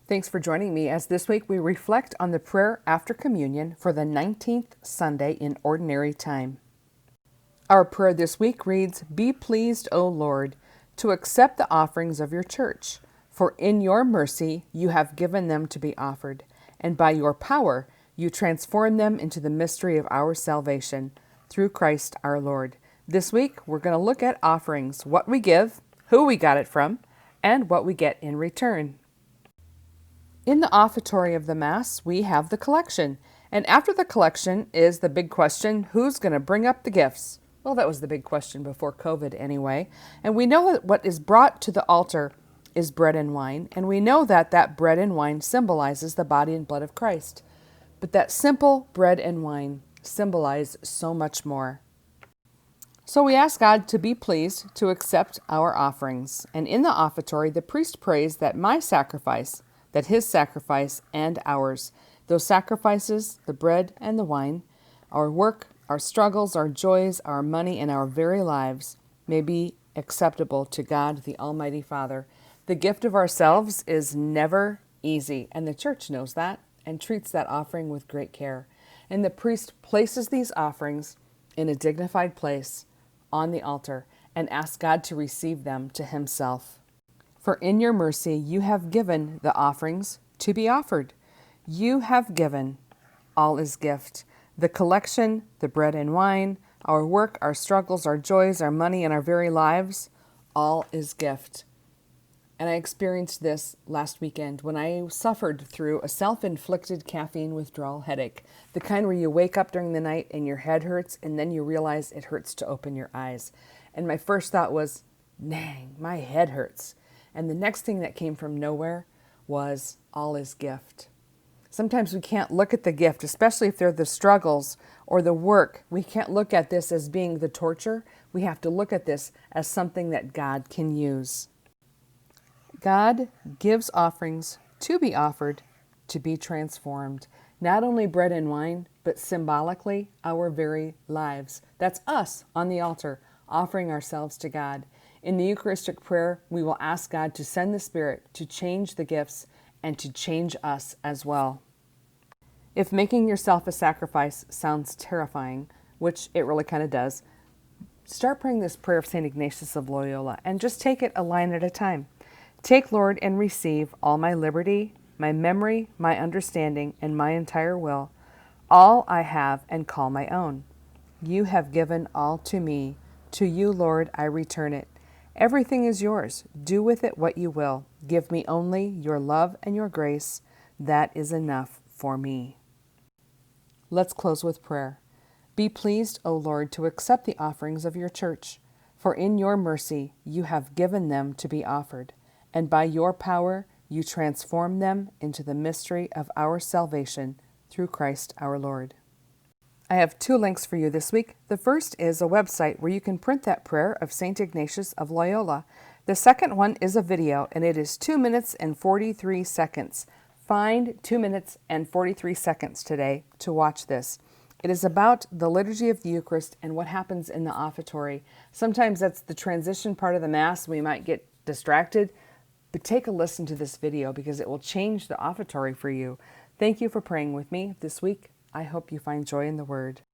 Thanks for joining me as this week we reflect on the prayer after communion for the 19th Sunday in Ordinary Time. Our prayer this week reads, "Be pleased, O Lord, to accept the offerings of your church, for in your mercy you have given them to be offered, and by your power you transform them into the mystery of our salvation, through Christ our Lord." This week we're going to look at offerings, what we give, who we got it from, and what we get in return. In the offertory of the Mass, we have the collection. And after the collection is the big question, who's going to bring up the gifts? Well, that was the big question before COVID anyway. And we know that what is brought to the altar is bread and wine. And we know that that bread and wine symbolizes the body and blood of Christ. But that simple bread and wine symbolize so much more. So we ask God to be pleased to accept our offerings. And in the offertory, the priest prays that his sacrifice and ours, those sacrifices, the bread and the wine, our work, our struggles, our joys, our money, and our very lives may be acceptable to God, the Almighty Father. The gift of ourselves is never easy, and the church knows that and treats that offering with great care. And the priest places these offerings in a dignified place on the altar and asks God to receive them to himself. For in your mercy you have given the offerings to be offered. You have given, all is gift. The collection, the bread and wine, our work, our struggles, our joys, our money, and our very lives, all is gift. And I experienced this last weekend when I suffered through a self-inflicted caffeine withdrawal headache, the kind where you wake up during the night and your head hurts and then you realize it hurts to open your eyes. And my first thought was, dang, my head hurts. And the next thing that came from nowhere was all is gift. Sometimes we can't look at the gift, especially if they're the struggles or the work. We can't look at this as being the torture. We have to look at this as something that God can use. God gives offerings to be offered, to be transformed. Not only bread and wine, but symbolically our very lives. That's us on the altar, offering ourselves to God. In the Eucharistic prayer, we will ask God to send the Spirit to change the gifts and to change us as well. If making yourself a sacrifice sounds terrifying, which it really kind of does, start praying this prayer of St. Ignatius of Loyola and just take it a line at a time. Take, Lord, and receive all my liberty, my memory, my understanding, and my entire will, all I have and call my own. You have given all to me. To you, Lord, I return it. Everything is yours. Do with it what you will. Give me only your love and your grace. That is enough for me. Let's close with prayer. Be pleased, O Lord, to accept the offerings of your church, for in your mercy you have given them to be offered, and by your power you transform them into the mystery of our salvation through Christ our Lord. I have 2 links for you this week. The first is a website where you can print that prayer of St. Ignatius of Loyola. The second one is a video, and it is 2 minutes and 43 seconds. Find 2 minutes and 43 seconds today to watch this. It is about the liturgy of the Eucharist and what happens in the offertory. Sometimes that's the transition part of the Mass. We might get distracted, but take a listen to this video because it will change the offertory for you. Thank you for praying with me this week. I hope you find joy in the Word.